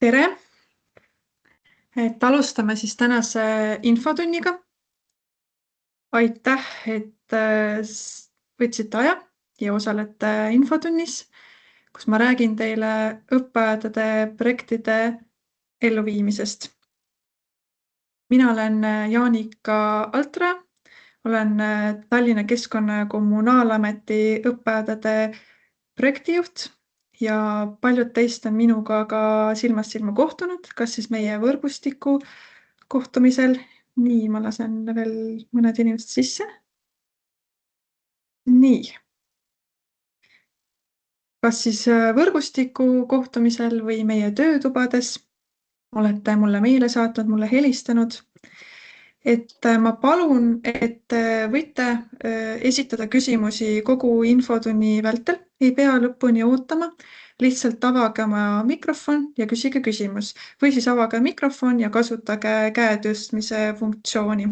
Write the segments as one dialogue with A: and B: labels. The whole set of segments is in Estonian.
A: Tere! Alustame siis tänase infotunniga. Aitäh, et võtsite aja ja osalete infotunnis, kus ma räägin teile õppeaedade projektide elluviimisest. Mina olen Jaanika Altra, olen Tallinna Keskkonna- ja Kommunaalameti õppeaedade projektijuht ja paljud teist on minuga ka silmast silma kohtunud, kas siis meie võrgustiku kohtumisel. Nii, ma lasen veel mõned inimesed sisse. Nii. Kas siis võrgustiku kohtumisel või meie töötubades olete mulle meile saatnud, mulle helistanud, et ma palun, et võite esitada küsimusi kogu infotunni vältel, ei pea lõpuni ootama, lihtsalt avage oma mikrofon ja küsige küsimus või siis avage mikrofon ja kasutage käe tõstmise funktsiooni.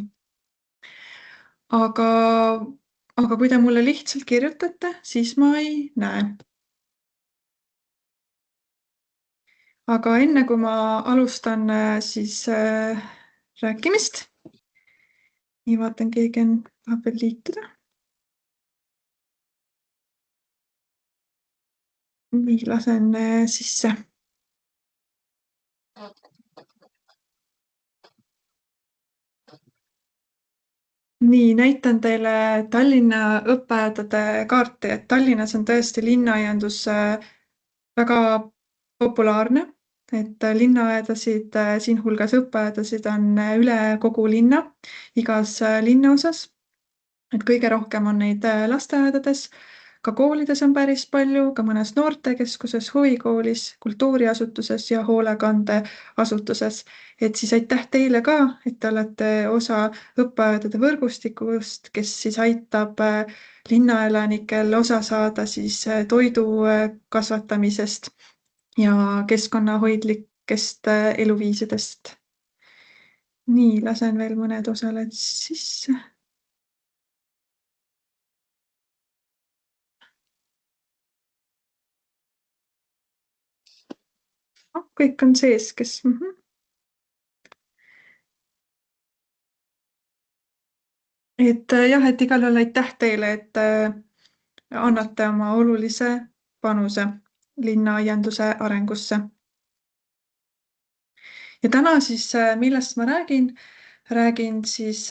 A: Aga kui te mulle lihtsalt kirjutate, siis ma ei näe. Aga enne kui ma alustan siis rääkimist, nii vaatan, keegi tahab veel liituda. Nii, lasen sisse. Nii, näitan teile Tallinna õppeaedade kaarti, et Tallinnas on tõesti linnaaiandus väga populaarne, et linnaaedasid, siinhulgas õppeaedasid on üle kogu linna, igas linnaosas. Et kõige rohkem on neid lasteaedades, ka koolides on päris palju, ka mõnes noortekeskuses, huvikoolis, kultuuriasutuses ja hoolekandeasutuses. Et siis aitäh teile ka, et te olete osa õppeaedade võrgustikust, kes siis aitab linnaelanikel osa saada siis toidu kasvatamisest ja keskkonnahoidlikest eluviisidest. Nii, lasen veel mõned osalejad sisse. Kõik on sees, kes... Et jah, et igal juhul aitäh teile, et annate oma olulise panuse linnaaianduse arengusse. Ja täna siis, millest ma räägin? Räägin siis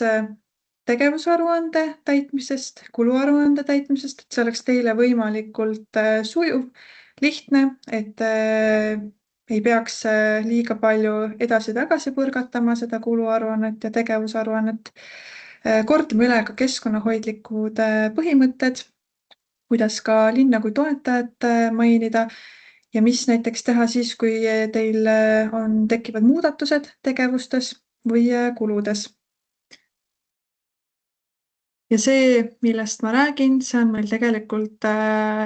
A: tegevusaruande täitmisest, kuluaruande täitmisest, et see oleks teile võimalikult sujuv, lihtne, et ei peaks liiga palju edasi-tagasi põrgatama seda kuluaruannet ja tegevusaruannet. Kordame üle ka keskkonnahoidlikud põhimõtted, kuidas ka linna kui toetajat mainida ja mis näiteks teha siis, kui teil tekivad muudatused tegevustes või kuludes. Ja see, millest ma räägin, see on meil tegelikult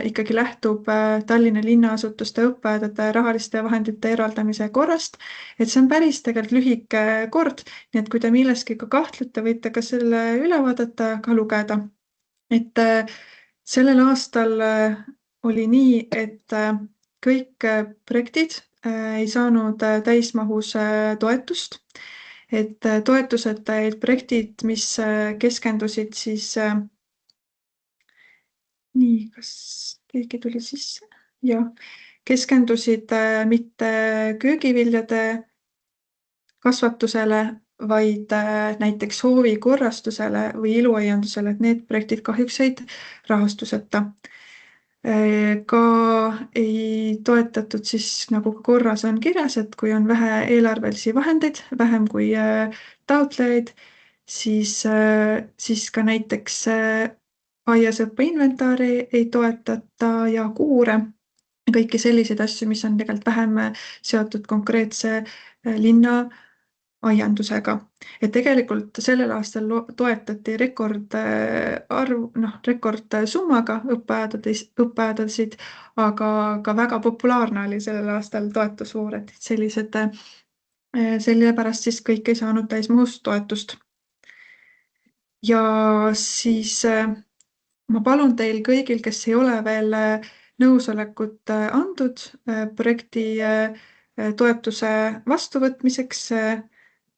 A: ikkagi lähtub Tallinna linnaasutuste õppeaedade rahaliste vahendite eraldamise korrast, et see on päris tegelikult lühike kord, nii et kui te milleski ka kahtlete, võite ka selle üle vaadata, ka lugeda. Et sellel aastal oli nii, et kõik projektid ei saanud täismahus toetust. Et toetused jäid projektid, mis keskendusid siis... Nii, kas keegi tuli sisse? Ja, keskendusid mitte köögiviljade kasvatusele, vaid näiteks hoovikorrastusele või iluaiandusele, et need projektid kahjuks jäid rahastuseta. Ka ei toetatud siis, nagu korras on kirjas, et kui on vähe eelarvelisi vahendeid, vähem kui taotlejaid, siis ka näiteks aiasõppe inventaari ei toetata ja kuure, kõiki selliseid asju, mis on tegelikult vähem seotud konkreetse linna aiandusega. Et tegelikult sellel aastal toetati rekordsummaga õppeaedasid, aga ka väga populaarne oli sellel aastal toetusvoor, et sellepärast siis kõik ei saanud täismahus toetust. Ja siis ma palun teil kõigil, kes ei ole veel nõusolekut andnud projekti toetuse vastuvõtmiseks,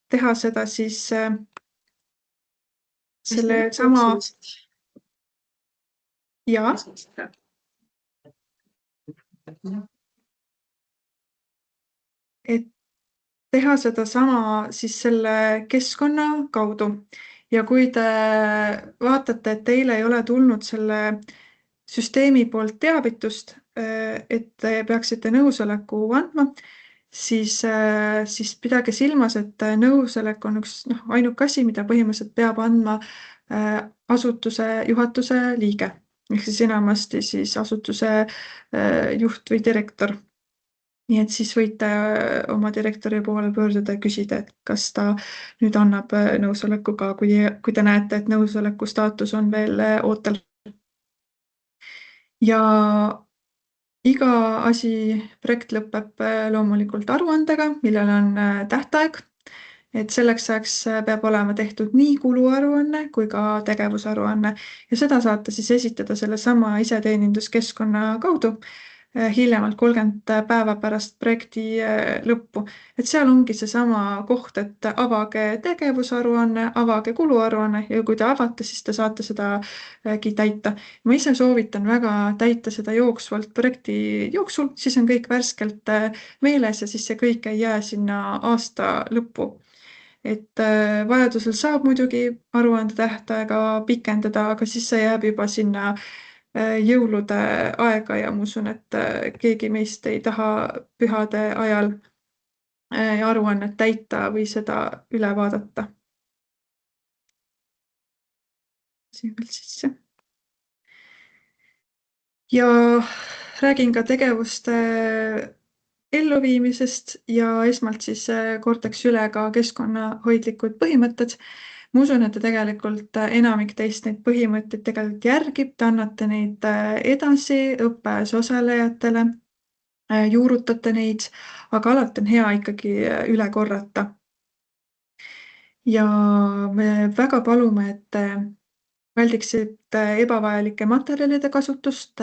A: teha seda siis sellesama ja et teha sedasama siis selle keskkonna kaudu. Ja kui te vaatate, et teile ei ole tulnud selle süsteemi poolt teavitust, et te peaksite nõusoleku andma, siis pidage silmas, et nõusolek on üks ainuke asi, mida põhimõtteliselt peab andma asutuse juhatuse liige ehk siis enamasti siis asutuse juht või direktor. Nii et siis võite oma direktori poole pöörduda ja küsida, et kas ta nüüd annab nõusoleku ka, kui te näete, et nõusoleku staatus on veel ootel. Ja iga projekt lõpeb loomulikult aruandega, millel on tähtaeg. Et selleks ajaks peab olema tehtud nii kuluaruanne kui ka tegevusaruanne ja seda saate siis esitada sellesama iseteeninduskeskkonna kaudu hiljemalt 30 päeva pärast projekti lõppu. Et seal ongi seesama koht, et avage tegevusaruanne, avage kuluaruanne ja kui te avate, siis te saate sedagi täita. Ma ise soovitan väga täita seda jooksvalt projekti jooksul, siis on kõik värskelt meeles ja siis see kõik ei jää sinna aasta lõppu. Et vajadusel saab muidugi aruande tähtaega pikendada, aga siis see jääb juba sinna jõulude aega ja ma usun, et keegi meist ei taha pühade ajal aruannet täita või seda üle vaadata. Siin veel sisse. Ja räägin ka tegevuste elluviimisest ja esmalt siis kordaks üle ka keskkonnahoidlikud põhimõtted. Ma usun, et te tegelikult enamik teist neid põhimõtteid tegelikult järgib, te annate neid edasi õppes osalejatele, juurutate neid, aga alati on hea ikkagi üle korrata. Ja me väga palume, et te väldiksite ebavajalike materjalide kasutust,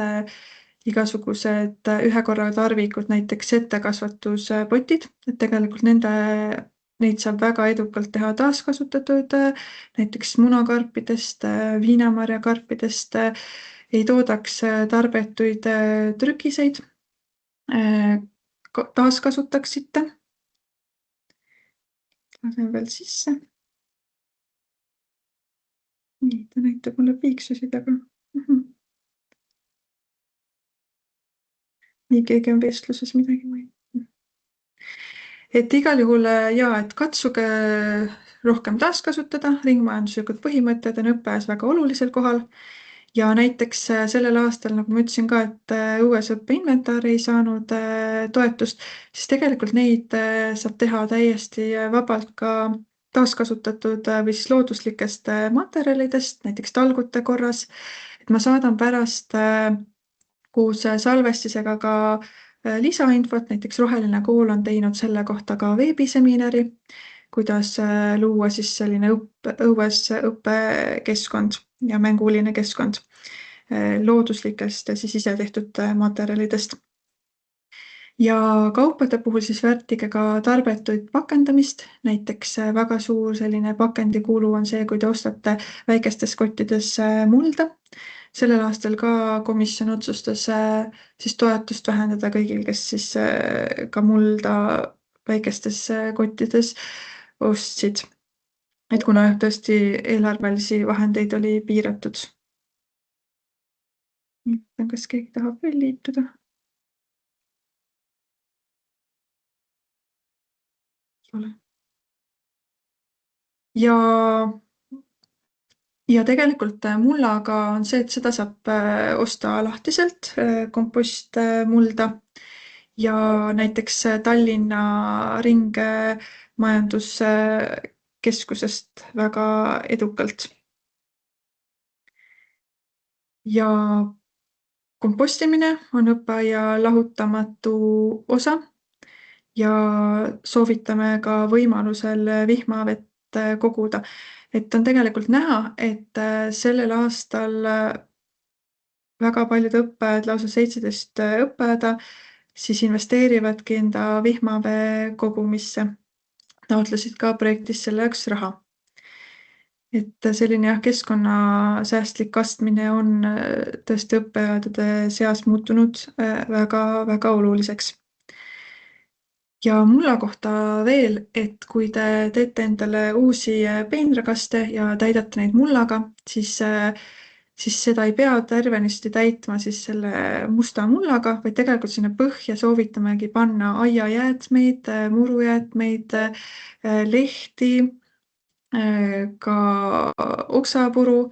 A: igasugused ühekorraga tarvikud, näiteks settekasvatuspotid, et tegelikult neid saab väga edukalt teha taaskasutatud, näiteks munakarpidest, viinamarjakarpidest, ei toodaks tarbetuid trükiseid, taaskasutaksite. Lasen veel sisse. Nii, ta näitab mulle piiksusid, aga nii keegi on vestluses midagi või. Et igal juhul et katsuge rohkem taaskasutada, ringmajanduslikud põhimõtted on õppeajas väga olulisel kohal ja näiteks sellel aastal, nagu ma ütlesin ka, et õues õppeinventar ei saanud toetust, siis tegelikult neid saab teha täiesti vabalt ka taaskasutatud või siis looduslikest materjalidest, näiteks talgute korras. Et ma saadan pärast koos salvestisega ka lisainfot, näiteks Roheline Kool on teinud selle kohta ka veebiseminari, kuidas luua siis selline õues õppekeskkond ja mänguline keskkond looduslikest ja siis ise tehtud materjalidest. Ja kaupade puhul siis vältige ka tarbetuid pakendamist, näiteks väga suur selline pakendikulu on see, kui te ostate väikestes kottides mulda. Sellel aastal ka komisjon otsustas siis toetust vähendada kõigil, kes siis ka mulda väikestes kottides ostsid. Et kuna tõesti eelarvelisi vahendeid oli piiratud. Kas keegi tahab veel liituda? Ja tegelikult mullaga on see, et seda saab osta lahtiselt, kompostmulda ja näiteks Tallinna ringmajanduskeskusest väga edukalt. Ja kompostimine on õppeaia lahutamatu osa ja soovitame ka võimalusel vihmavett koguda. Et on tegelikult näha, et sellel aastal väga paljud õppeajad, lausa 17 õppeajada, siis investeerivadki enda vihmavee kogumisse. Taotlesid ka projektis selle jaoks raha. Et selline jah, keskkonnasäästlik kastmine on tõesti õppejõudude seas muutunud väga oluliseks. Ja mulla kohta veel, et kui te teete endale uusi peenrakaste ja täidate neid mullaga, siis seda ei pea tervenisti täitma siis selle musta mullaga, vaid tegelikult sinna põhja soovitamegi panna aiajäätmeid, murujäätmeid, lehti, ka oksapuru,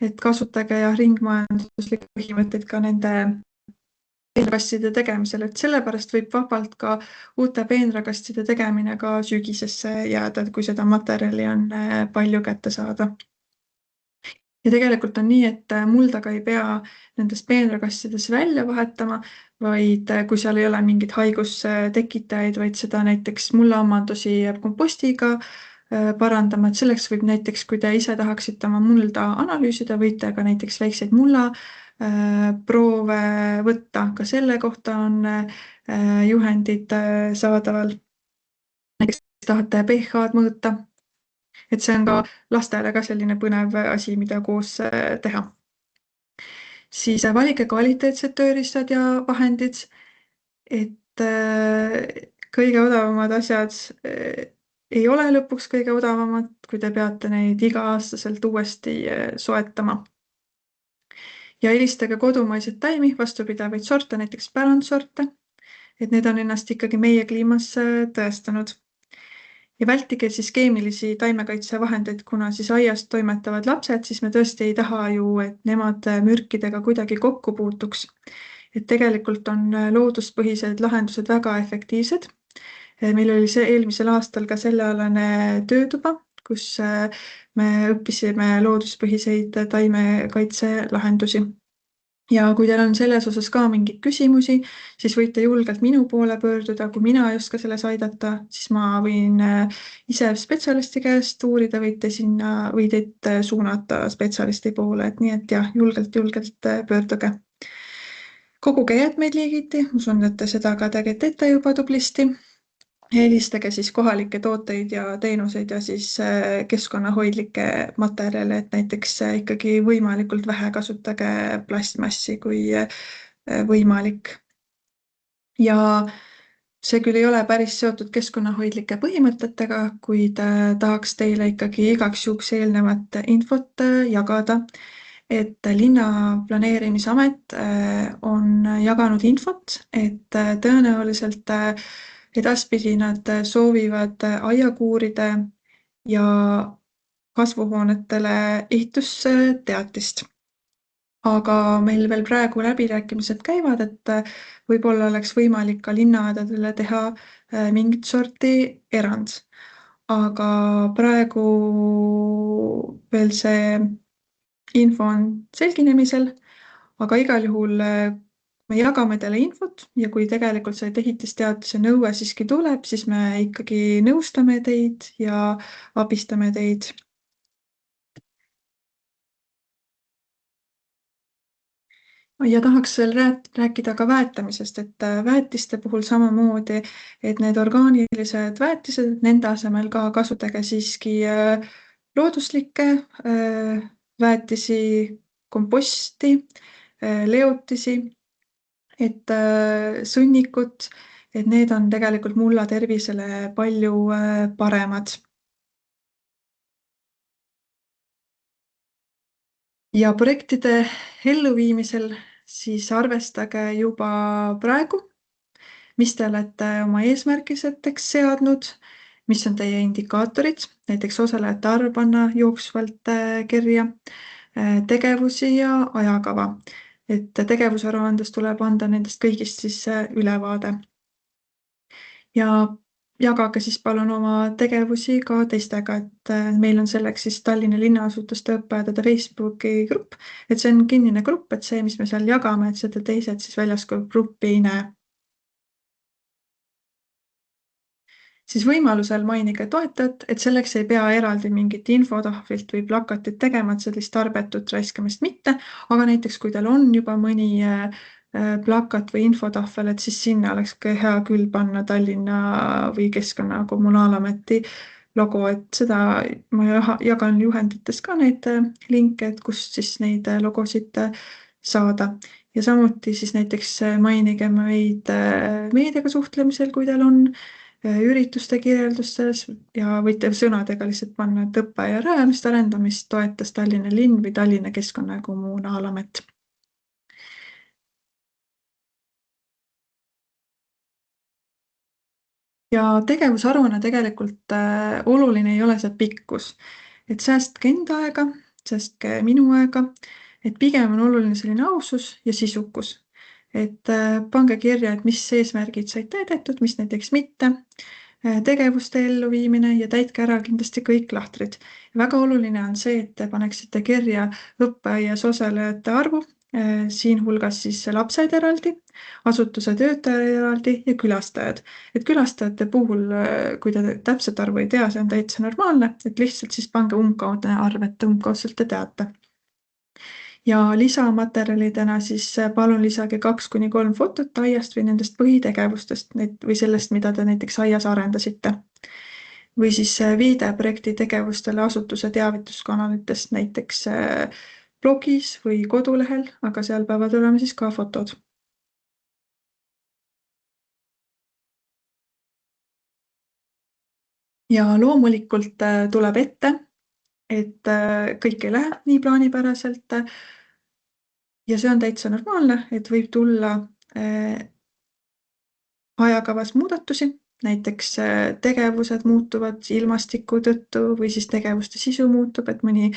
A: et kasutage ja ringmajanduslikke põhimõtteid ka nende peenrakastide tegemisel, et sellepärast võib vabalt ka uute peenrakastide tegemine ka sügisesse jääda, kui seda materjali on palju kätte saada. Ja tegelikult on nii, et muldaga ei pea nendest peenrakastides välja vahetama, vaid kui seal ei ole mingit haigustekitajaid, vaid seda näiteks mullaomandusi jääb kompostiga parandama, et selleks võib näiteks, kui te ise tahaksite oma mulda analüüsida, võite ka näiteks väikseid mulla proove võtta, ka selle kohta on juhendid saadaval. Näiteks tahate pH-d mõõta, et see on ka lastele ka selline põnev asi, mida koos teha. Siis valike kvaliteetsed tööriistad ja vahendid, et kõige odavamad asjad ei ole lõpuks kõige odavamad, kui te peate neid iga-aastaselt uuesti soetama. Ja eelistage kodumaiseid taimi, vastupidavaid sorte, näiteks pärandsorte, et need on ennast ikkagi meie kliimas tõestanud. Ja vältige siis keemilisi taimekaitsevahendeid, kuna siis aiast toimetavad lapsed, siis me tõesti ei taha ju, et nemad mürkidega kuidagi kokku puutuks. Et tegelikult on looduspõhised lahendused väga efektiivsed. Meil oli eelmisel aastal ka sellealane töötuba, kus me õppisime looduspõhiseid taimekaitselahendusi. Ja kui teil on selles osas ka mingeid küsimusi, siis võite julgelt minu poole pöörduda. Kui mina ei oska selles aidata, siis ma võin ise spetsialisti käest uurida, või teid suunata spetsialisti poole. Et nii, et jah, julgelt pöörduge. Koguge jäätmeid liigiti, usun, et te seda ka teete juba tublisti. Eelistage siis kohalikke tooteid ja teenuseid ja siis keskkonnahoidlikke materjale, et näiteks ikkagi võimalikult vähe kasutage plastmassi kui võimalik. Ja see küll ei ole päris seotud keskkonnahoidlike põhimõtetega, kuid tahaks teile ikkagi igaks juhuks eelnevat infot jagada, et linnaplaneerimisamet on jaganud infot, et tõenäoliselt edaspidi nad soovivad aiakuuride ja kasvuhoonetele ehitusteatist. Aga meil veel praegu läbirääkimised käivad, et võib-olla oleks võimalik ka linnaaedadele teha mingit sorti erand. Aga praegu veel see info on selginemisel, aga igal juhul me jagame teile infot ja kui tegelikult see ehitusteatise nõue siiski tuleb, siis me ikkagi nõustame teid ja abistame teid. Ja tahaks veel rääkida ka väetamisest, et väetiste puhul samamoodi, et need orgaanilised väetised, nende asemel ka kasutage siiski looduslikke väetisi, komposti, leotisi, et sõnnikut, et need on tegelikult mulla tervisele palju paremad. Ja projektide elluviimisel siis arvestage juba praegu, mis te olete oma eesmärkiseteks seadnud, mis on teie indikaatorid, näiteks osalejate arv panna jooksvalt kirja, tegevusi ja ajakava. Et tegevusaruandes tuleb anda nendest kõigist siis ülevaade. Ja jagage siis palun oma tegevusi ka teistega, et meil on selleks siis Tallinna linnaasutuste õppejõudude Facebooki grupp, et see on kinnine grupp, et see, mis me seal jagame, et seda teised siis väljaspool gruppi ei näe. Siis võimalusel mainige toetajat, et selleks ei pea eraldi mingit infotahvlit või plakatit tegema, et sellist tarbetut raiskamist mitte, aga näiteks kui teil on juba mõni plakat või infotahvel, et siis sinna oleks ka hea küll panna Tallinna või Keskkonna Kommunaalameti logo, et seda ma jagan juhendites ka neid linke, et kust siis neid logosid saada. Ja samuti siis näiteks mainige meid meediaga suhtlemisel, kui teil on ürituste kirjeldustes ja võite sõnadega lihtsalt panna, et õppe ja rajamist arendamist toetas Tallinna linn või Tallinna Keskkonna ja Kommunaalamet. Ja tegevusaruanne tegelikult oluline ei ole see pikkus, et säästke enda aega, säästke minu aega, et pigem on oluline selline ausus ja sisukus. Et pange kirja, et mis eesmärgid said täidetud, mis näiteks mitte, tegevuste elluviimine ja täitke ära kindlasti kõik lahtrid. Väga oluline on see, et te paneksite kirja õppeaias osalejate arvu, siinhulgas siis lapsed eraldi, asutuse töötajad eraldi ja külastajad. Et külastajate puhul, kui te täpset arvu ei tea, see on täitsa normaalne, et lihtsalt siis pange umbkaudne arv, et umbkaudselt te teate. Ja lisamaterjalidena siis palun lisage 2-3 fotot aiast või nendest põhitegevustest või sellest, mida te näiteks aias arendasite. Või siis viide projekti tegevustele asutuse teavituskanalitest näiteks blogis või kodulehel, aga seal peavad olema siis ka fotod. Ja loomulikult tuleb ette, et kõik ei lähe nii plaanipäraselt ja see on täitsa normaalne, et võib tulla ajakavas muudatusi, näiteks tegevused muutuvad ilmastiku tõttu või siis tegevuste sisu muutub, et mõni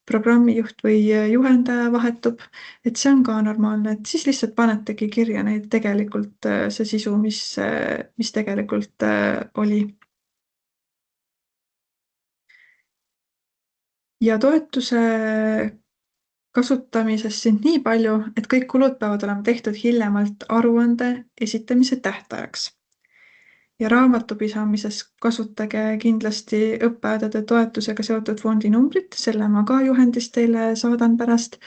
A: programmijuht või juhendaja vahetub, et see on ka normaalne, et siis lihtsalt panetegi kirja neid tegelikult see sisu, mis tegelikult oli. Ja toetuse kasutamisest siin nii palju, et kõik kulud peavad olema tehtud hiljemalt aruande esitamise tähtajaks. Ja raamatupidamises kasutage kindlasti õppeaedade toetusega seotud fondinumbrit, selle ma ka juhendist teile saadan pärast.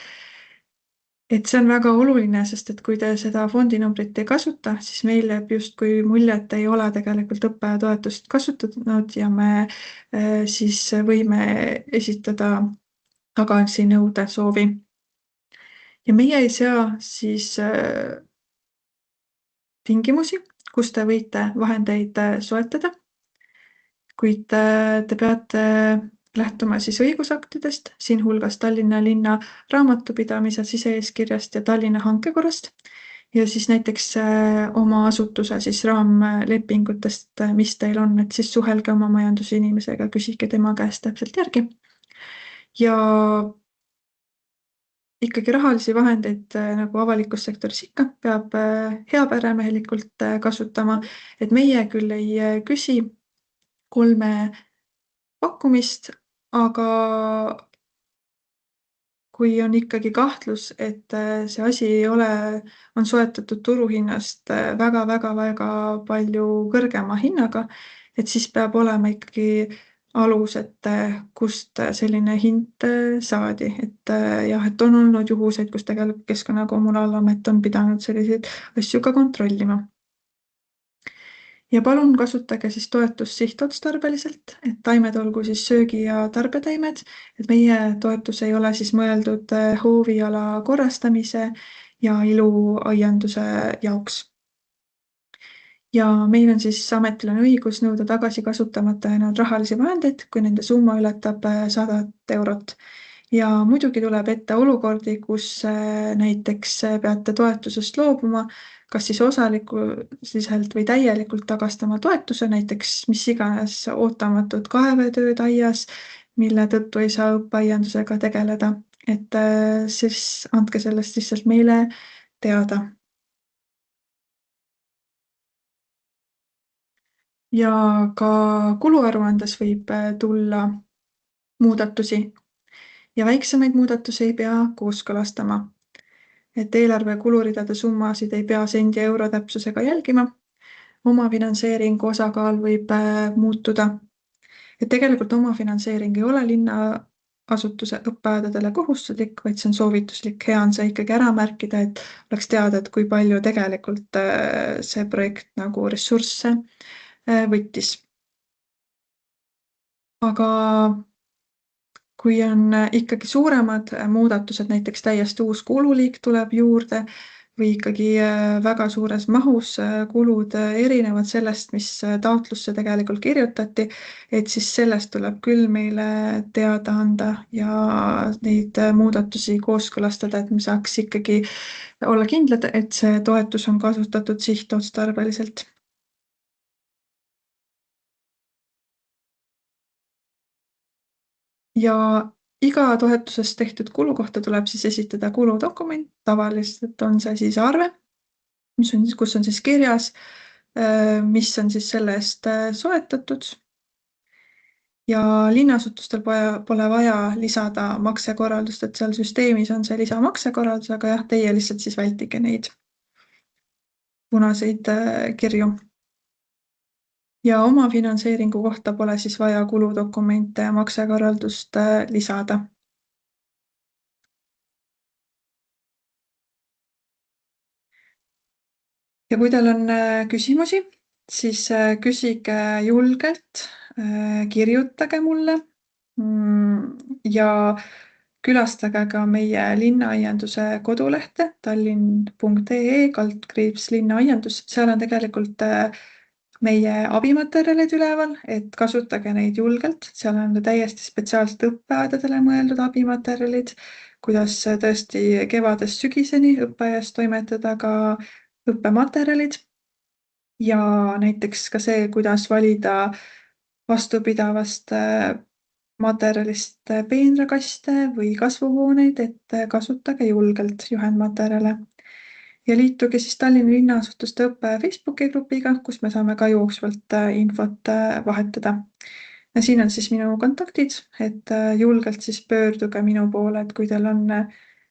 A: Et see on väga oluline, sest et kui te seda fondinumbrit ei kasuta, siis meil jääb justkui mulje, et ei ole tegelikult õppeajatoetust kasutatud ja me siis võime esitada tagasinõude soovi. Ja meie ei sea siis tingimusi, kus te võite vahendeid soetada, kuid te peate lähtuma siis õigusaktidest, siinhulgas Tallinna linna raamatupidamise sise-eeskirjast ja Tallinna hankekorrast ja siis näiteks oma asutuse siis raamlepingutest, mis teil on, et siis suhelge oma majandusinimesega, küsige tema käest täpselt järgi. Ja ikkagi rahalisi vahendeid nagu avalikus sektoris ikka peab heaperemehelikult kasutama, et meie küll ei küsi 3 pakkumist, aga kui on ikkagi kahtlus, et see asi on soetatud turuhinnast väga-väga-väga palju kõrgema hinnaga, et siis peab olema ikkagi alus, et kust selline hind saadi. Et jah, et on olnud juhuseid, kus tegelikult Keskkonna- ja Kommunaalamet on pidanud selliseid asju ka kontrollima. Ja palun kasutage siis toetust sihtotstarbeliselt, et taimed olgu siis söögi- ja tarbetaimed, et meie toetus ei ole siis mõeldud hooviala korrastamise ja iluaianduse jaoks. Ja meil on siis ametil on õigus nõuda tagasi kasutamata jäänud rahalisi vahendeid, kui nende summa ületab 100 eurot. Ja muidugi tuleb ette olukordi, kus näiteks peate toetusest loobuma, kas siis osaliselt või täielikult tagastama toetuse, näiteks mis iganes ootamatud kaevetööd aias, mille tõttu ei saa õppeaiandusega tegeleda, et siis andke sellest lihtsalt meile teada. Ja ka kuluaruandes võib tulla muudatusi ja väiksemaid muudatusi ei pea kooskõlastama. Et eelarve kuluridade summasid ei pea sendi euro täpsusega jälgima. Omafinantseeringu osakaal võib muutuda. Et tegelikult omafinantseering ei ole linna asutuse õppeaedadele kohustuslik, vaid see on soovituslik. Hea on see ikkagi ära märkida, et oleks teada, et kui palju tegelikult see projekt nagu ressursse võttis. Aga kui on ikkagi suuremad muudatused, näiteks täiesti uus kululiik tuleb juurde või ikkagi väga suures mahus kulud erinevad sellest, mis taotlusse tegelikult kirjutati, et siis sellest tuleb küll meile teada anda ja neid muudatusi kooskõlastada, et me saaks ikkagi olla kindlad, et see toetus on kasutatud sihtotstarbeliselt. Ja iga toetusest tehtud kulu kohta tuleb siis esitada kuludokument, tavaliselt on see siis arve, kus on siis kirjas, mis on siis selle eest soetatud. Ja linnaasutustel pole vaja lisada maksekorraldust, et seal süsteemis on see lisamaksekorraldus, aga jah, teie lihtsalt siis vältige neid punaseid kirju. Ja omafinantseeringu kohta pole siis vaja kuludokumente ja maksekorraldust lisada. Ja kui teil on küsimusi, siis küsige julgelt, kirjutage mulle ja külastage ka meie linnaaianduse kodulehte tallinn.ee/linnaaiandus. Seal on tegelikult meie abimaterjalid üleval, et kasutage neid julgelt. Seal on täiesti spetsiaalselt õppeaedadele mõeldud abimaterjalid, kuidas tõesti kevadest sügiseni õppeaias toimetada ka õppematerjalid ja näiteks ka see, kuidas valida vastupidavast materjalist peenrakaste või kasvuhooneid, et kasutage julgelt juhendmaterjale. Ja liituge siis Tallinna linnaasutuste õppe Facebooki grupiga, kus me saame ka jooksvalt infot vahetada. Ja siin on siis minu kontaktid, et julgelt siis pöörduge minu poole, et kui teil on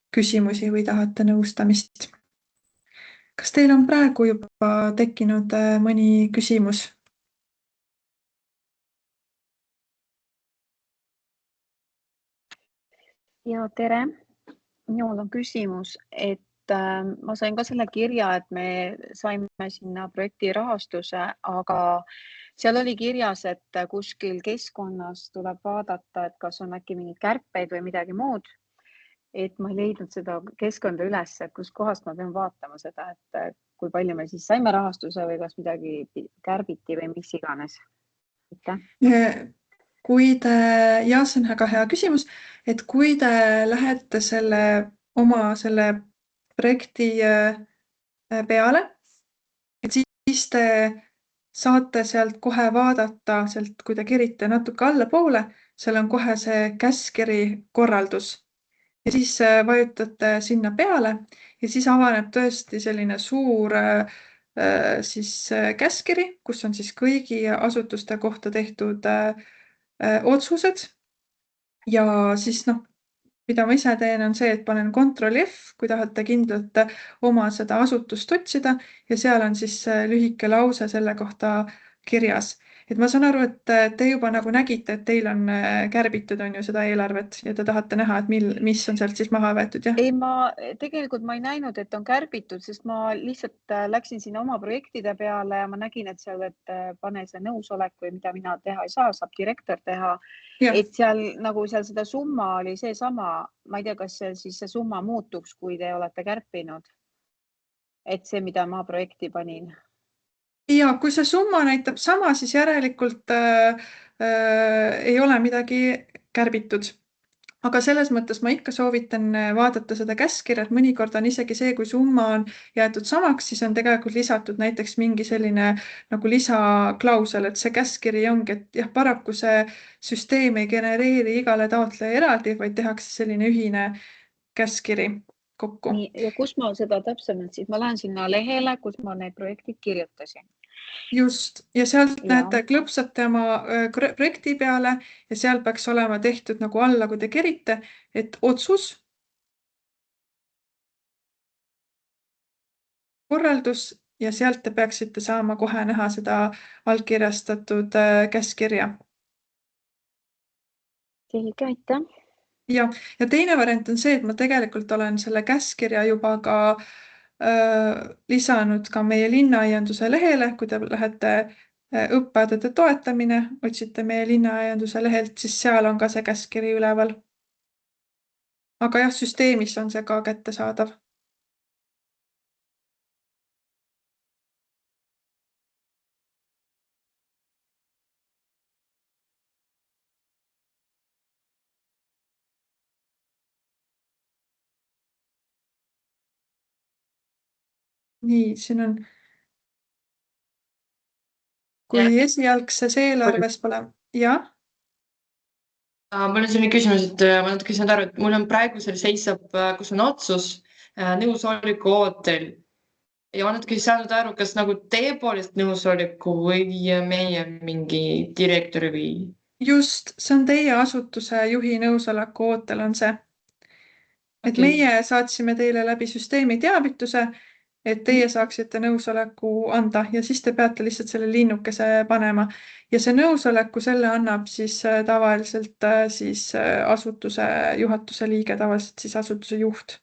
A: küsimusi või tahate nõustamist. Kas teil on praegu juba tekkinud mõni küsimus?
B: Ja tere, minul on küsimus, et ma sain ka selle kirja, et me saime sinna projekti rahastuse, aga seal oli kirjas, et kuskil keskkonnas tuleb vaadata, et kas on äkki mingeid kärpeid või midagi muud. Et ma ei leidnud seda keskkonda üles, et kus kohast ma pean vaatama seda, et kui palju me siis saime rahastuse või kas midagi kärbiti või mis iganes.
A: Kui te, ja see on väga hea küsimus, et kui te lähete oma selle projekti peale, et siis te saate sealt kohe vaadata, kui te kerite natuke allapoole, seal on kohe see käskkiri korraldus ja siis vajutate sinna peale ja siis avaneb tõesti selline suur siis käskkiri, kus on siis kõigi asutuste kohta tehtud otsused ja siis mida ma ise teen, on see, et panen Ctrl F, kui tahate kindlalt oma seda asutust otsida ja seal on siis lühike lause selle kohta kirjas. Et ma saan aru, et te juba nagu nägite, et teil on kärbitud on ju seda eelarvet ja te tahate näha, et mis on sealt siis maha võetud, jah?
B: Ei, tegelikult ma ei näinud, et on kärbitud, sest ma lihtsalt läksin sinna oma projektide peale ja ma nägin, et seal, et pane see nõusolek või mida mina teha ei saa, saab direktor teha. Et seal nagu seal seda summa oli seesama, ma ei tea, kas siis see summa muutuks, kui te olete kärpinud. Et see, mida ma projekti panin.
A: Ja kui see summa näitab sama, siis järelikult ei ole midagi kärbitud. Aga selles mõttes ma ikka soovitan vaadata seda käskkirja, et mõnikord on isegi see, kui summa on jäetud samaks, siis on tegelikult lisatud näiteks mingi selline nagu lisaklausel, et see käskkiri ongi, et jah, paraku see süsteem ei genereeri igale taotleja eraldi, vaid tehakse selline ühine käskkiri kokku.
B: Nii, ja kus ma seda täpsemalt siis, ma lähen sinna lehele, kus ma need projektid kirjutasin.
A: Just, ja sealt näete, klõpsate oma projekti peale ja seal peaks olema tehtud nagu alla, kui te kerite, et otsus, korraldus ja sealt te peaksite saama kohe näha seda allkirjastatud käskkirja.
B: Selge, aitäh.
A: ja teine variant on see, et ma tegelikult olen selle käskkirja juba ka lisanud ka meie linnaaianduse lehele, kui te lähete õppeaedade toetamine, otsite meie linnaaianduse lehelt, siis seal on ka see käskkiri üleval. Aga jah, süsteemis on see ka kättesaadav. Nii, siin on, kui esialgses eelarves pole, jah?
C: Mul on selline küsimus, et ma natuke ei saanud aru, et mul on praegusel seisab, kus on otsus nõusoleku ootel ja ma natuke ei saanud aru, kas nagu teie poolest nõusoleku või meie mingi direktori või.
A: Just, see on teie asutuse juhi nõusoleku ootel on see. Et
C: Okei.
A: meie saatsime teile läbi süsteemi teavituse, et teie saaksite nõusoleku anda ja siis te peate lihtsalt selle linnukese panema. Ja see nõusoleku selle annab siis tavaliselt siis asutuse juhatuse liige, tavaliselt siis asutuse juht.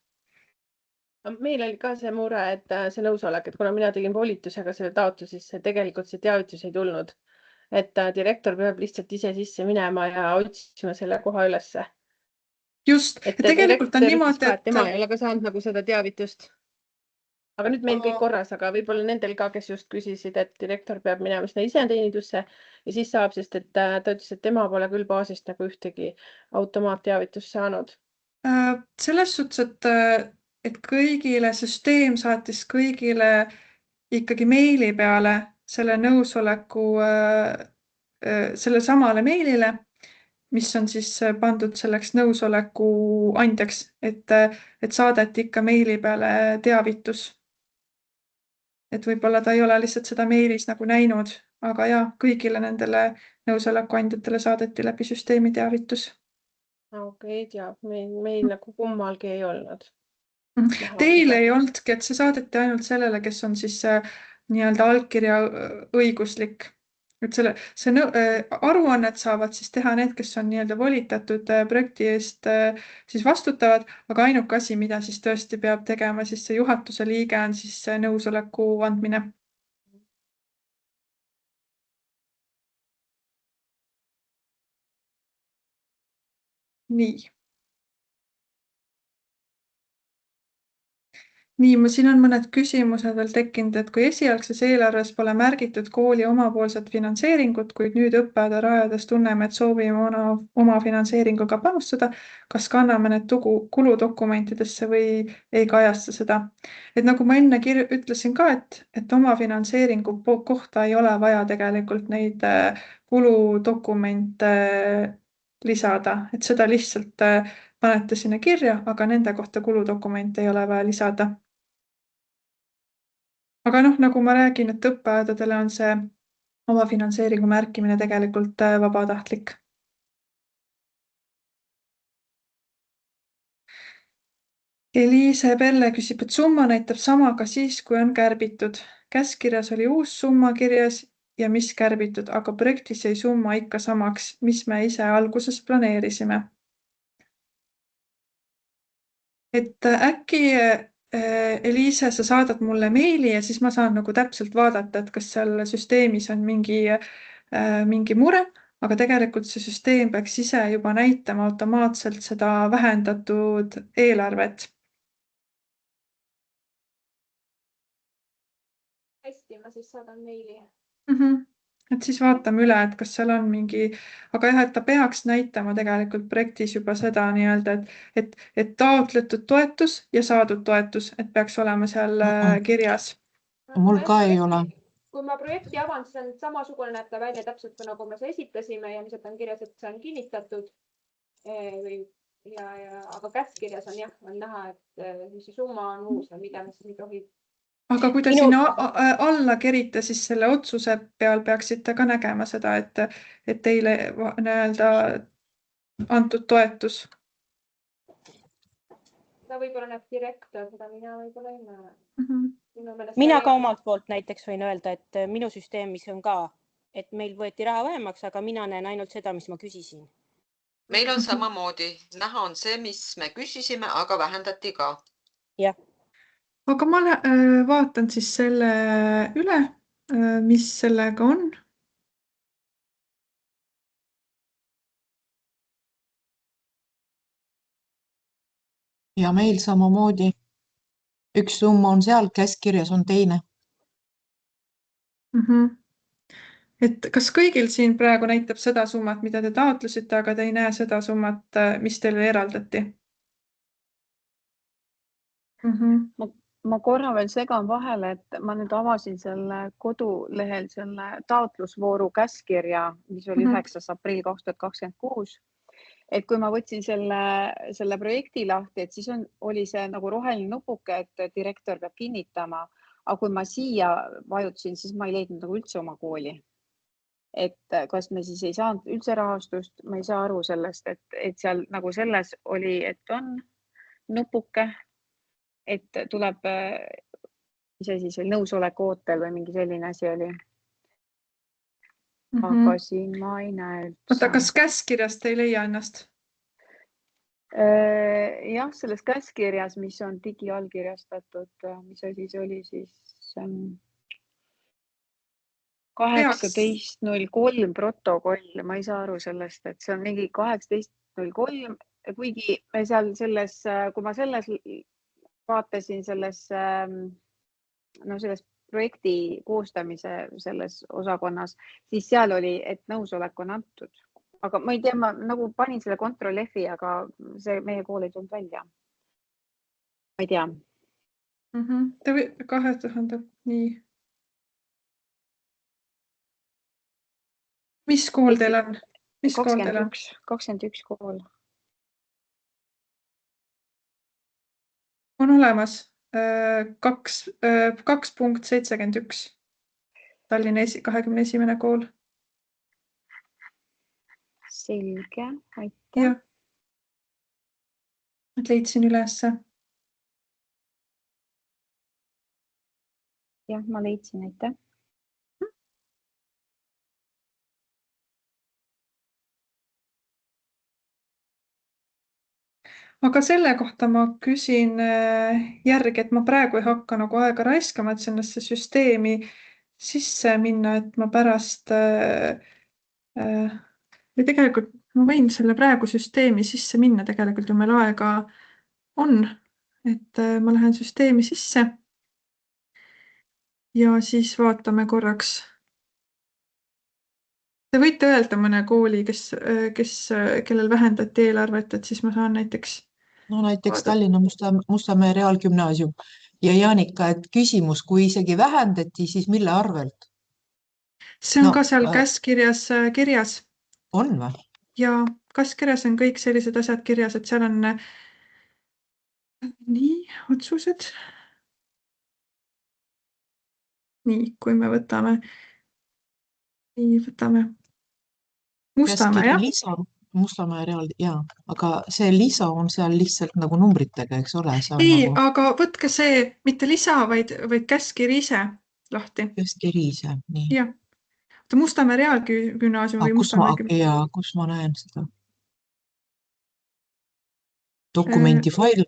D: Meil oli ka see mure, et see nõusolek, et kuna mina tegin volitusega selle taotluse, siis tegelikult see teavitus ei tulnud. Et direktor peab lihtsalt ise sisse minema ja otsima selle koha ülesse.
A: Just, et tegelikult on niimoodi,
D: et tema ei ole ka saanud nagu seda teavitust. Aga nüüd meil kõik korras, aga võib-olla nendel ka, kes just küsisid, et direktor peab minema sinna iseteenidusse ja siis saab, sest et ta ütles, et tema pole küll baasist nagu ühtegi automaatteavitust saanud.
A: Selles suhtes, et kõigile süsteem saatis kõigile ikkagi meili peale selle nõusoleku selle samale meilile, mis on siis pandud selleks nõusoleku andjaks, et saadeti ikka meili peale teavitus. Et võib-olla ta ei ole lihtsalt seda meilis nagu näinud, aga jah, kõigile nendele nõusoleku andjatele saadeti läbi süsteemi teavitus.
D: Okei, teab, meil nagu kummalgi ei olnud.
A: Teil ei olnudki, et see saadeti ainult sellele, kes on siis nii-öelda allkirja õiguslik. Et see aruannet saavad siis teha need, kes on nii-öelda volitatud projekti eest siis vastutavad, aga ainuke asi, mida siis tõesti peab tegema, siis see juhatuse liige on siis nõusoleku andmine. Nii. Nii, siin on mõned küsimused veel tekkinud, et kui esialgses eelarves pole märgitud kooli omapoolset finantseeringut, kuid nüüd õppeaeda rajades tunneme, et soovime oma finantseeringuga panustada, kas kanname need kuludokumentidesse või ei kajasta seda. Et nagu ma enne ütlesin ka, et oma finantseeringu kohta ei ole vaja tegelikult neid kuludokumente lisada, et seda lihtsalt panete sinna kirja, aga nende kohta kuludokumente ei ole vaja lisada. Aga noh, nagu ma räägin, et õppeaedadele on see oma finantseeringu märkimine tegelikult vabatahtlik. Eliise Pelle küsib, et summa näitab sama ka siis, kui on kärbitud. Käskkirjas oli uus summa kirjas ja mis kärbitud, aga projektis jäi summa ikka samaks, mis me ise alguses planeerisime. Et äkki Eliise, sa saadad mulle meili ja siis ma saan nagu täpselt vaadata, et kas seal süsteemis on mingi mure, aga tegelikult see süsteem peaks ise juba näitama automaatselt seda vähendatud eelarvet.
D: Hästi, ma siis saadan meili.
A: Et siis vaatame üle, et kas seal on mingi, aga jah, et ta peaks näitama tegelikult projektis juba seda nii-öelda, et taotletud toetus ja saadud toetus, et peaks olema seal kirjas.
E: Mul ka ei ole.
D: Kui ma projekti avan, siis on samasugune, näeb ta välja täpselt nagu me see esitasime ja lihtsalt on kirjas, et see on kinnitatud. Aga käskkirjas on jah, on näha, et mis see summa on uus ja mida me siis ei tohi.
A: Aga kui te sinna alla kerite, siis selle otsuse peal peaksite ka nägema seda, et teile nii-öelda antud toetus.
D: Ta võib-olla näeb direktor, seda mina võib-olla ei näe.
F: Mina ka omalt poolt näiteks võin öelda, et minu süsteemis on ka, et meil võeti raha vähemaks, aga mina näen ainult seda, mis ma küsisin.
G: meil on samamoodi, näha on see, mis me küsisime, aga vähendati ka.
A: aga ma vaatan siis selle üle, mis sellega on.
E: ja meil samamoodi. Üks summa on seal, käskkirjas on teine.
A: Et kas kõigil siin praegu näitab seda summat, mida te taotlesite, aga te ei näe seda summat, mis teile eraldati?
B: Ma korra veel segan vahele, et ma nüüd avasin selle kodulehel selle taotlusvooru käskkirja, mis oli 9. aprill 2026. Et kui ma võtsin selle projekti lahti, et siis oli see nagu roheline nupuke, et direktor peab kinnitama, aga kui ma siia vajutasin, siis ma ei leidnud nagu üldse oma kooli. Et kas me siis ei saanud üldse rahastust, ma ei saa aru sellest, et seal nagu selles oli, et on nupuke, et tuleb, mis asi see nõusoleku ootel või mingi selline asi oli. Aga siin ma ei näe üldse.
A: Oota, kas käskkirjast ei leia ennast?
B: Jah, selles käskkirjas, mis on digiallkirjastatud, mis asi see oli siis 18.03 protokoll, ma ei saa aru sellest, et see on mingi 18.03, kuigi seal selles, kui ma selles vaatasin selles projekti koostamise selles osakonnas, siis seal oli, et nõusolek on antud. Aga ma ei tea, ma nagu panin selle Ctrl F-i, aga see meie kool ei tulnud välja. Ma ei tea.
A: 2000, nii. Mis kool teil on?
B: 21 kool.
A: On olemas 2.71 Tallinna 21. kool.
B: Selge, aitäh.
A: Jah. Leidsin ülesse.
B: Jah, ma leidsin, aitäh.
A: Aga selle kohta ma küsin järgi, et ma praegu ei hakka nagu aega raiskama, et sellesse süsteemi sisse minna, et ma pärast või tegelikult ma võin selle praegu süsteemi sisse minna, tegelikult ju meil aega on, et ma lähen süsteemi sisse ja siis vaatame korraks. Te võite öelda mõne kooli, kellel vähendati eelarvet, et siis ma saan näiteks.
E: No näiteks Tallinna Mustamäe Reaalgümnaasium ja Jaanika, et küsimus, kui isegi vähendati, siis mille arvelt?
A: See on ka seal käskkirjas kirjas.
E: On või?
A: Ja käskkirjas on kõik sellised asjad kirjas, et seal on nii otsused. Nii, kui me võtame Mustamäe, jah?
E: Mustamäe Reaal, jaa, aga see lisa on seal lihtsalt nagu numbritega, eks ole?
A: Ei, aga võtke see mitte lisa, vaid käskkiri ise lahti.
E: Käskkiri ise, nii.
A: Jah. Mustamäe Reaalgümnaasium või Mustamäe Gümnaasium.
E: Jaa, kus ma näen seda? Dokumendi fail,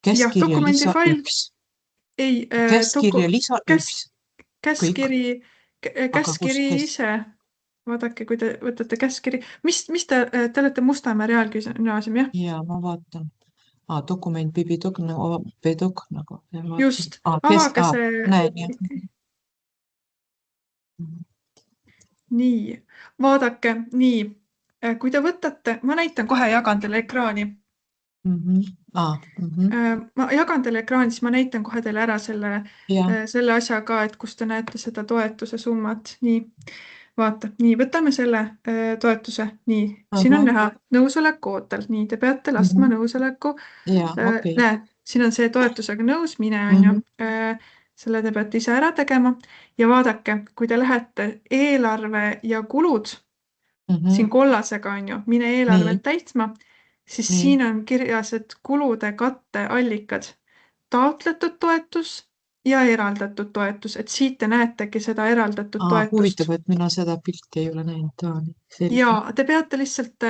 E: käskkirja lisa 1.
A: Ei,
E: käskkirja lisa 1.
A: Käskkiri ise. Vaadake, kui te võtate käskkiri. Mis te olete Mustamäe Reaalgümnaasium, jah?
E: Jaa, ma vaatan. Dokument Bibidok nagu.
A: Just, avage see.
E: Näen, jah.
A: Nii, vaadake, nii. Kui te võtate, ma näitan kohe, jagan teile ekraani. Ma jagan teile ekraani, siis ma näitan kohe teile ära selle asja ka, et kus te näete seda toetuse summat. Nii. Vaata, nii, võtame selle toetuse, nii, siin on näha nõusoleku ootel, nii, te peate laskma nõusoleku, näe, siin on see toetusega nõus, mine on ju, selle te peate ise ära tegema ja vaadake, kui te lähete eelarve ja kulud, siin kollasega on ju, mine eelarvet täitma, siis siin on kirjas, et kulude katteallikad, taotletud toetus, ja eraldatud toetus, et siit te näetegi seda eraldatud toetust.
E: Huvitav, et mina seda pilti ei ole näinud.
A: Ja te peate lihtsalt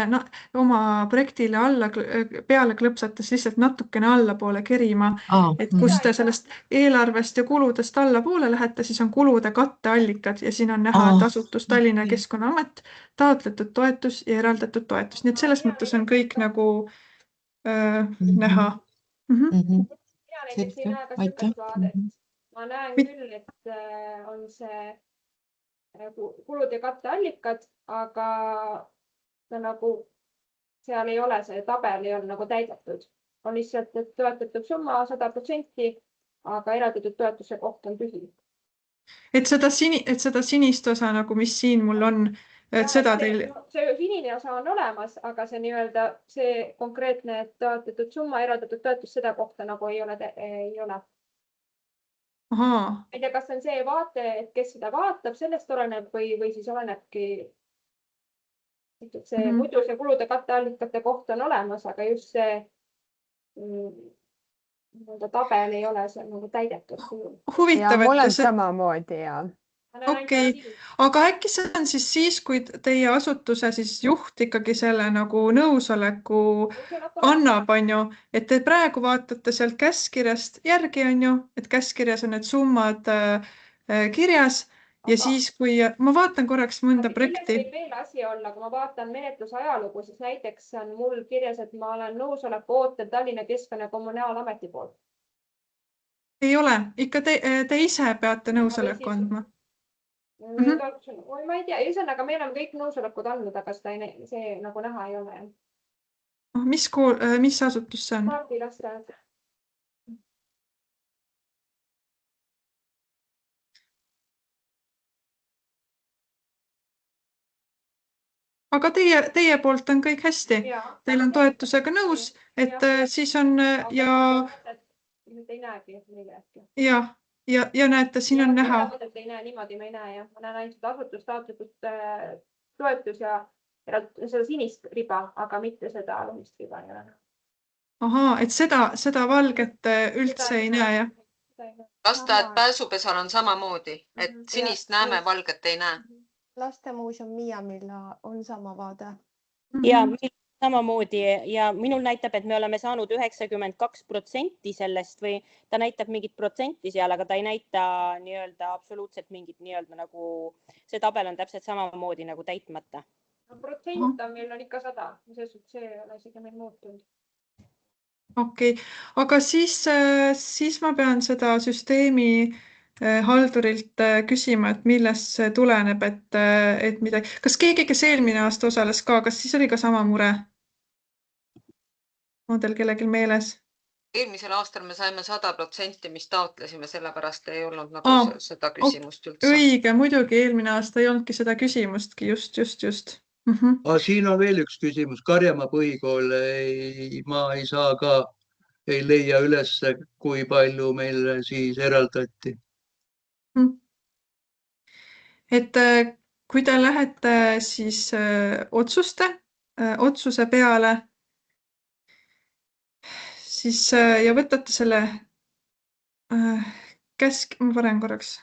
A: oma projektile peale klõpsates lihtsalt natukene allapoole kerima, et kus te sellest eelarvest ja kuludest allapoole lähete, siis on kulude katteallikad ja siin on näha, et asutus Tallinna Keskkonnaamet, taotletud toetus ja eraldatud toetus. Nii et selles mõttes on kõik nagu näha.
D: Näiteks ei näe ka sellist vaadet. Ma näen küll, et on see kulud ja katteallikad, aga nagu seal ei ole see tabel ei ole nagu täidetud. On lihtsalt, et toetatud summa 100%, aga eraldatud toetuse koht on tühi.
A: Et seda sinist osa nagu, mis siin mul on, et seda teil...
D: See sinine osa on olemas, aga see nii-öelda see konkreetne toetatud summa, eraldatud toetus, seda kohta nagu ei ole.
A: Ahaa.
D: Ma ei tea, kas on see vaate, et kes seda vaatab, sellest oleneb või siis olenebki, et see muidu see kulude katteallikate koht on olemas, aga just see tabel ei ole seal nagu täidetud.
A: Huvitav,
H: ja mul on samamoodi ja.
A: Okei, aga äkki see on siis, kui teie asutuse siis juht ikkagi selle nagu nõusoleku annab, et te praegu vaatate sealt käskkirjast järgi, et käskkirjas on need summad kirjas ja siis, kui ma vaatan korraks mõnda projekti.
D: Võib veel asi olla, kui ma vaatan menetluse ajalugu, siis näiteks on mul kirjas, et ma olen nõusoleku ootel Tallinna Keskkonna- ja Kommunaalameti poolt.
A: Ei ole, ikka te ise peate nõusoleku andma.
D: Ma ei tea, ühesõnaga meil on kõik nõusolekud andnud, aga see nagu näha ei ole.
A: Mis asutus see on?
D: Mardilasteaed.
A: Aga teie poolt on kõik hästi. Teil on toetusega nõus, et siis on ja...
D: Ei näegi meile äkki.
A: Ja näete, siin on näha.
D: Ei näe, niimoodi ma ei näe. Ma näen ainult asutust taotletud toetus ja seda sinist riba, aga mitte seda alumist riba ei ole.
A: Ahaa, et seda valget üldse ei näe, jah?
G: Lasteaed Pääsupesal on samamoodi, et sinist näeme, valget ei näe.
H: Lastemuuseum Miiamilla on sama vaade.
F: Ja samamoodi ja minul näitab, et me oleme saanud 92% sellest või ta näitab mingit protsenti seal, aga ta ei näita nii-öelda absoluutselt mingit nii-öelda nagu see tabel on täpselt samamoodi nagu täitmata.
D: Protsent on meil on ikka 100, see ei ole isegi meil muutunud.
A: Okei, aga siis ma pean seda süsteemi haldurilt küsima, et millest see tuleneb, et midagi. Kas keegi, kes eelmine aasta osales ka, kas siis oli ka sama mure? On teil kellelgi meeles?
G: Eelmisel aastal me saime 100%, mis taotlesime, sellepärast ei olnud nagu seda küsimust üldse.
A: Õige, muidugi eelmine aasta ei olnudki seda küsimustki, just.
I: Siin on veel üks küsimus. Karjamaa põhikool, ma ei saa ka, ei leia üles, kui palju meil siis eraldati.
A: Et kui te lähete siis otsuse peale, siis ja võtate selle ma panen korraks.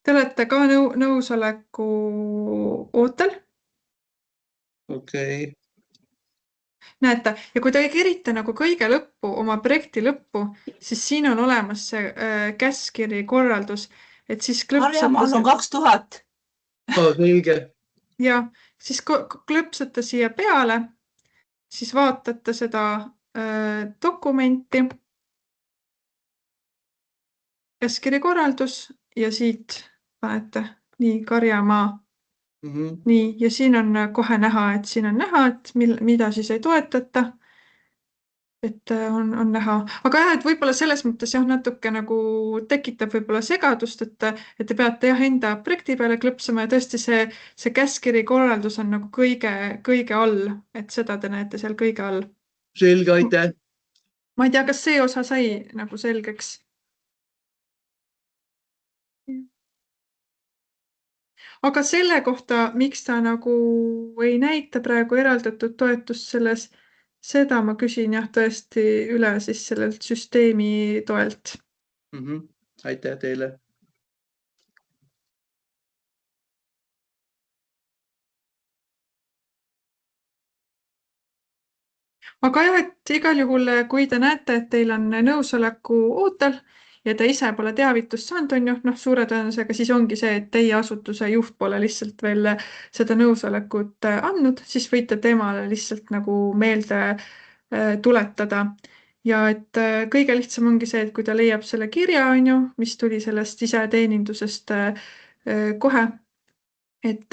A: Te olete ka nõusoleku ootel.
I: Okei.
A: Näete, ja kui te kerite nagu kõige lõppu, oma projekti lõppu, siis siin on olemas see käskkiri korraldus, et siis
E: Harjamaa on 2000.
I: Selge.
A: Ja siis klõpsate siia peale, siis vaatate seda dokumenti, käskkiri korraldus ja siit panete nii Karjamaa. Nii, ja siin on kohe näha, et mida siis ei toetata. Et on näha. Aga jah, et võib-olla selles mõttes natuke nagu tekitab võib-olla segadust, et te peate enda projekti peale klõpsama ja tõesti see käskkiri korraldus on nagu kõige all, et seda te näete seal kõige all.
I: Selge, aitäh.
A: Ma ei tea, kas see osa sai nagu selgeks. aga selle kohta, miks ta nagu ei näita praegu eraldatud toetust selles, seda ma küsin jah tõesti üle siis sellelt süsteemi toelt.
I: Aitäh teile.
A: Aga jah, et igal juhul, kui te näete, et teil on nõusoleku ootel ja te ise pole teavitust saanud, on ju, noh, suure tõenäosusega siis ongi see, et teie asutuse juht pole lihtsalt veel seda nõusolekut andnud, siis võite temale lihtsalt nagu meelde tuletada. Ja et kõige lihtsam ongi see, et kui ta leiab selle kirja, on ju, mis tuli sellest iseteenindusest kohe, et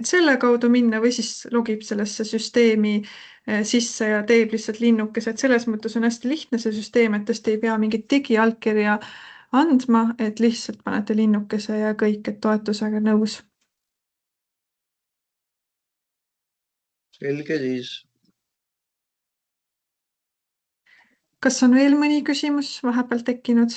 A: selle kaudu minna või siis logib sellesse süsteemi sisse ja teeb lihtsalt linnukese, et selles mõttes on hästi lihtne see süsteem, et tõesti ei pea mingit digiallkirja andma, et lihtsalt panete linnukese ja kõik, et toetusega nõus.
I: Selge siis.
A: Kas on veel mõni küsimus vahepeal tekkinud?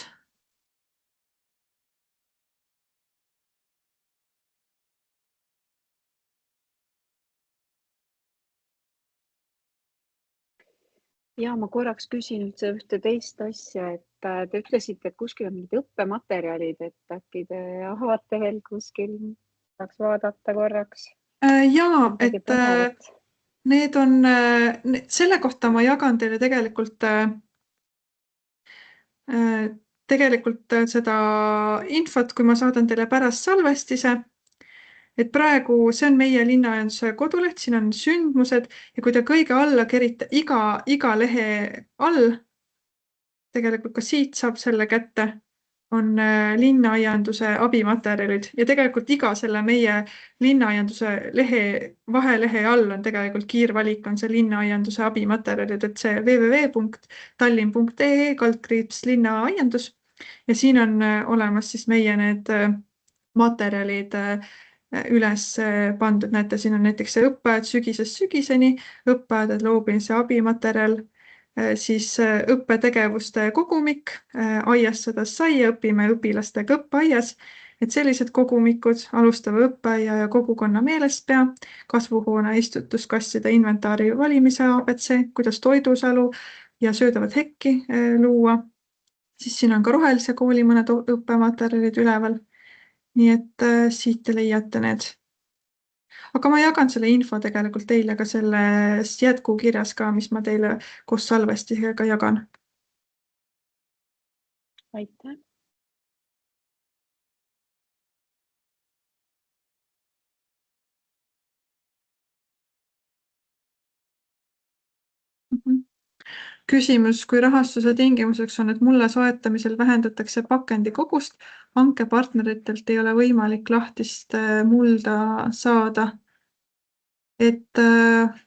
B: Ja ma korraks küsin üldse ühte teist asja, et te ütlesite, et kuskil on mingid õppematerjalid, et äkki te avate veel kuskil, saaks vaadata korraks.
A: Jaa, et need on, selle kohta ma jagan teile tegelikult seda infot, kui ma saadan teile pärast salvestise. Et praegu see on meie linnaühenduse koduleht, siin on sündmused ja kui te kõige alla kerite iga lehe all, tegelikult ka siit saab selle kätte, on linnaaianduse abimaterjalid ja tegelikult iga selle meie linnaaianduse vahelehe all on tegelikult kiirvalik on see linnaaianduse abimaterjalid, et see www.tallinn.ee/linnaaiandus ja siin on olemas siis meie need materjalid üles pandud. Näete, siin on näiteks see õppeajad sügisest sügiseni, õppeajad loobimise abimaterjal, siis õppetegevuste kogumik, aiast sadas saia, õpime õpilastega õppeaias, et sellised kogumikud, alustava õppeaia ja kogukonna meelespea, kasvuhoone istutuskastide inventaari valimise ABC, kuidas toidusalu ja söödavat hekki luua. Siis siin on ka rohelise kooli mõned õppematerjalid üleval. Nii et siit te leiate need. Aga ma jagan selle info tegelikult teile ka selles jätkukirjas ka, mis ma teile koos salvestisega jagan.
B: Aitäh.
A: Küsimus, kui rahastuse tingimuseks on, et mulle soetamisel vähendatakse pakendi kogust, hankepartneritelt ei ole võimalik lahtist mulda saada. Et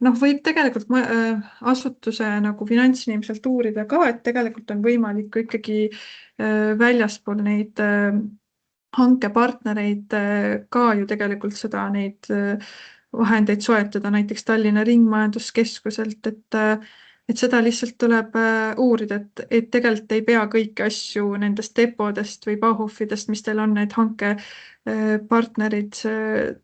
A: noh, võib tegelikult asutuse nagu finantsinimselt uurida ka, et tegelikult on võimalik ikkagi väljaspool neid hankepartnereid ka ju tegelikult seda neid vahendeid soetada, näiteks Tallinna Ringmajanduskeskuselt, et seda lihtsalt tuleb uurida, et tegelikult ei pea kõiki asju nendest depodest või Bauhofidest, mis teil on need hankepartnerid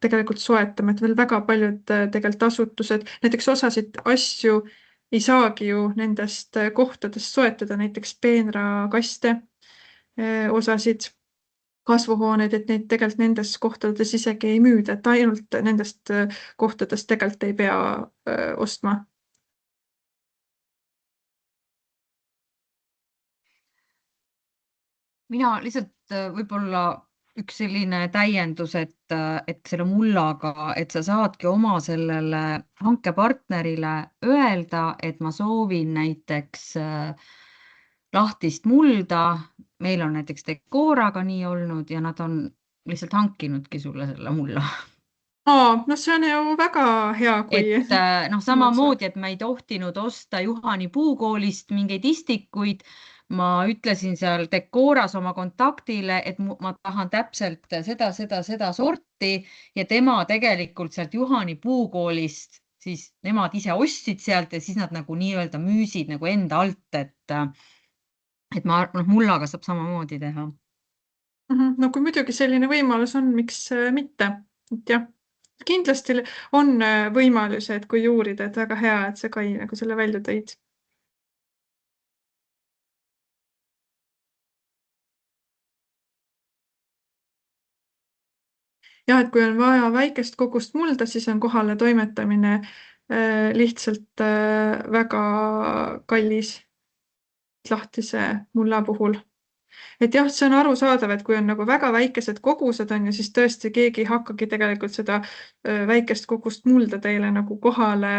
A: tegelikult soetama, et veel väga paljud tegelikult asutused, näiteks osasid asju ei saagi ju nendest kohtadest soetada, näiteks peenrakaste osasid, kasvuhooneid, et neid tegelikult nendes kohtades isegi ei müüda, et ainult nendest kohtadest tegelikult ei pea ostma.
J: Mina lihtsalt võib-olla üks selline täiendus, et selle mullaga, et sa saadki oma sellele hankepartnerile öelda, et ma soovin näiteks lahtist mulda, meil on näiteks Decoraga nii olnud ja nad on lihtsalt hankinudki sulle selle mulla.
A: No see on ju väga hea, kui...
J: Et samamoodi, et ma ei tohtinud osta Juhani puukoolist mingeid istikuid, ma ütlesin seal Decoras oma kontaktile, et ma tahan täpselt seda sorti ja tema tegelikult sealt Juhani puukoolist, siis nemad ise ostsid sealt ja siis nad nagu nii-öelda müüsid nagu enda alt, et mullaga saab samamoodi teha.
A: No kui muidugi selline võimalus on, miks mitte. Et jah, kindlasti on võimalused, kui uurida, et väga hea, et sa Kai nagu selle välja tõid. Ja, et kui on vaja väikest kogust mulda, siis on kohale toimetamine lihtsalt väga kallis lahtise mulla puhul. Et jah, see on arusaadav, et kui on nagu väga väikesed kogused on ja siis tõesti keegi ei hakkagi tegelikult seda väikest kogust mulda teile nagu kohale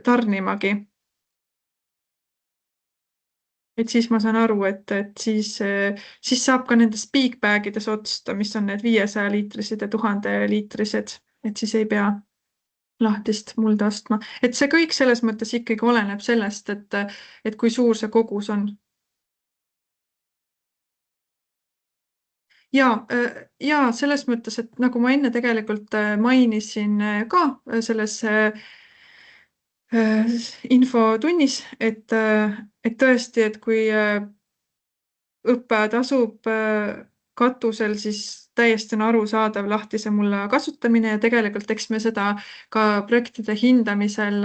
A: tarnimagi. Et siis ma saan aru, et siis saab ka nendes big bagides otsta, mis on need 500 liitrised ja 1000 liitrised, et siis ei pea lahtist mulda ostma. Et see kõik selles mõttes ikkagi oleneb sellest, et kui suur see kogus on. Ja selles mõttes, et nagu ma enne tegelikult mainisin ka selles infotunnis, et tõesti, et kui õppejad asub katusel, siis täiesti on arusaadav lahtise mulla kasutamine ja tegelikult eks me seda ka projektide hindamisel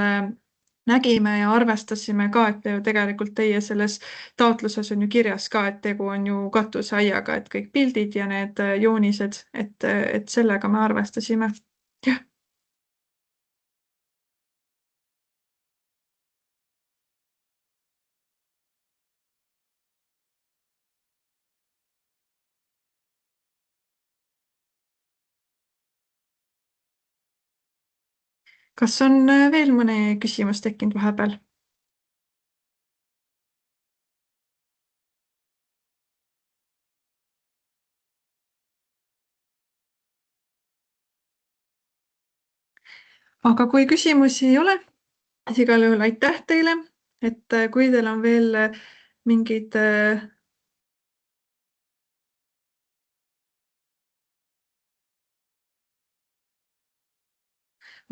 A: nägime ja arvestasime ka, et ju tegelikult teie selles taotluses on ju kirjas ka, et tegu on ju katuseaiaga, et kõik pildid ja need joonised, et sellega me arvestasime. Jah. Kas on veel mõne küsimus tekkinud vahepeal? Aga kui küsimusi ei ole, siis igal juhul aitäh teile, et kui teil on veel mingid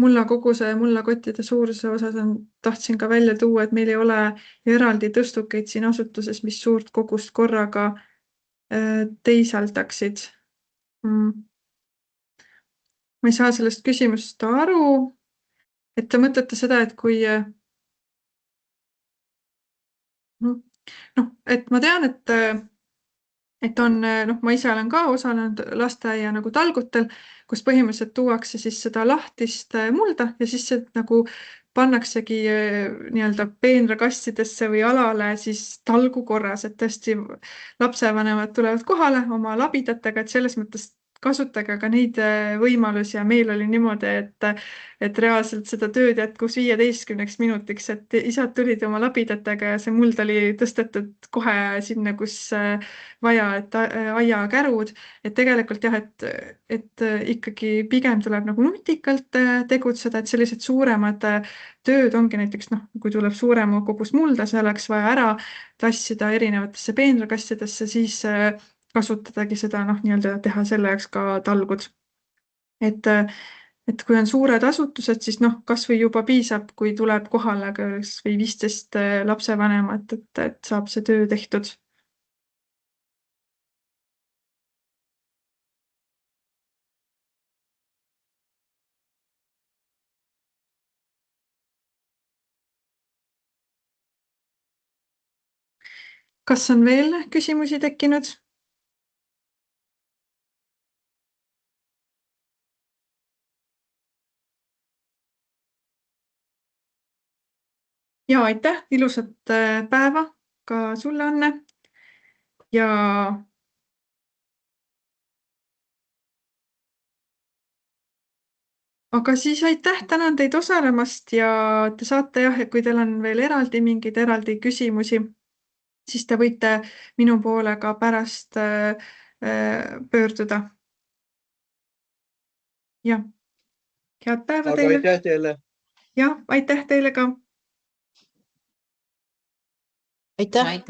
A: mullakoguse ja mullakottide suuruse osas tahtsin ka välja tuua, et meil ei ole eraldi tõstukeid siin asutuses, mis suurt kogust korraga teisaldaksid. Ma ei saa sellest küsimusest aru, et te mõtlete seda, et kui et ma tean, et on, ma ise olen ka osalenud lasteaia nagu talgutel, kus põhimõtteliselt tuuakse siis seda lahtist mulda ja siis see nagu pannaksegi nii-öelda peenrakastidesse või alale siis talgu korras, et tõesti lapsevanemad tulevad kohale oma labidatega, et selles mõttes kasutage ka neid võimalusi ja meil oli niimoodi, et reaalselt seda tööd jätkus 15 minutiks, et isad tulid oma labidatega ja see muld oli tõstetud kohe sinna, kus vaja, et aiakärud, et tegelikult jah, et ikkagi pigem tuleb nagu nutikalt tegutseda, et sellised suuremad tööd ongi näiteks, kui tuleb suurem kogus mulda, see oleks vaja ära tassida erinevatesse peenrakastidesse, siis kasutadagi seda, nii-öelda teha selle jaoks ka talgud. Et kui on suured asutused, siis kas või juba piisab, kui tuleb kohale kas või 15 lapsevanemat, et saab see töö tehtud. Kas on veel küsimusi tekkinud? Ja aitäh, ilusat päeva ka sulle, Anne. Ja aga siis aitäh, tänan teid osalemast ja te saate jah, kui teil on veel mingeid eraldi küsimusi, siis te võite minu poole ka pärast pöörduda. Ja, head päeva teile.
I: Aitäh teile.
A: Ja, aitäh teile ka.
E: Aitäh.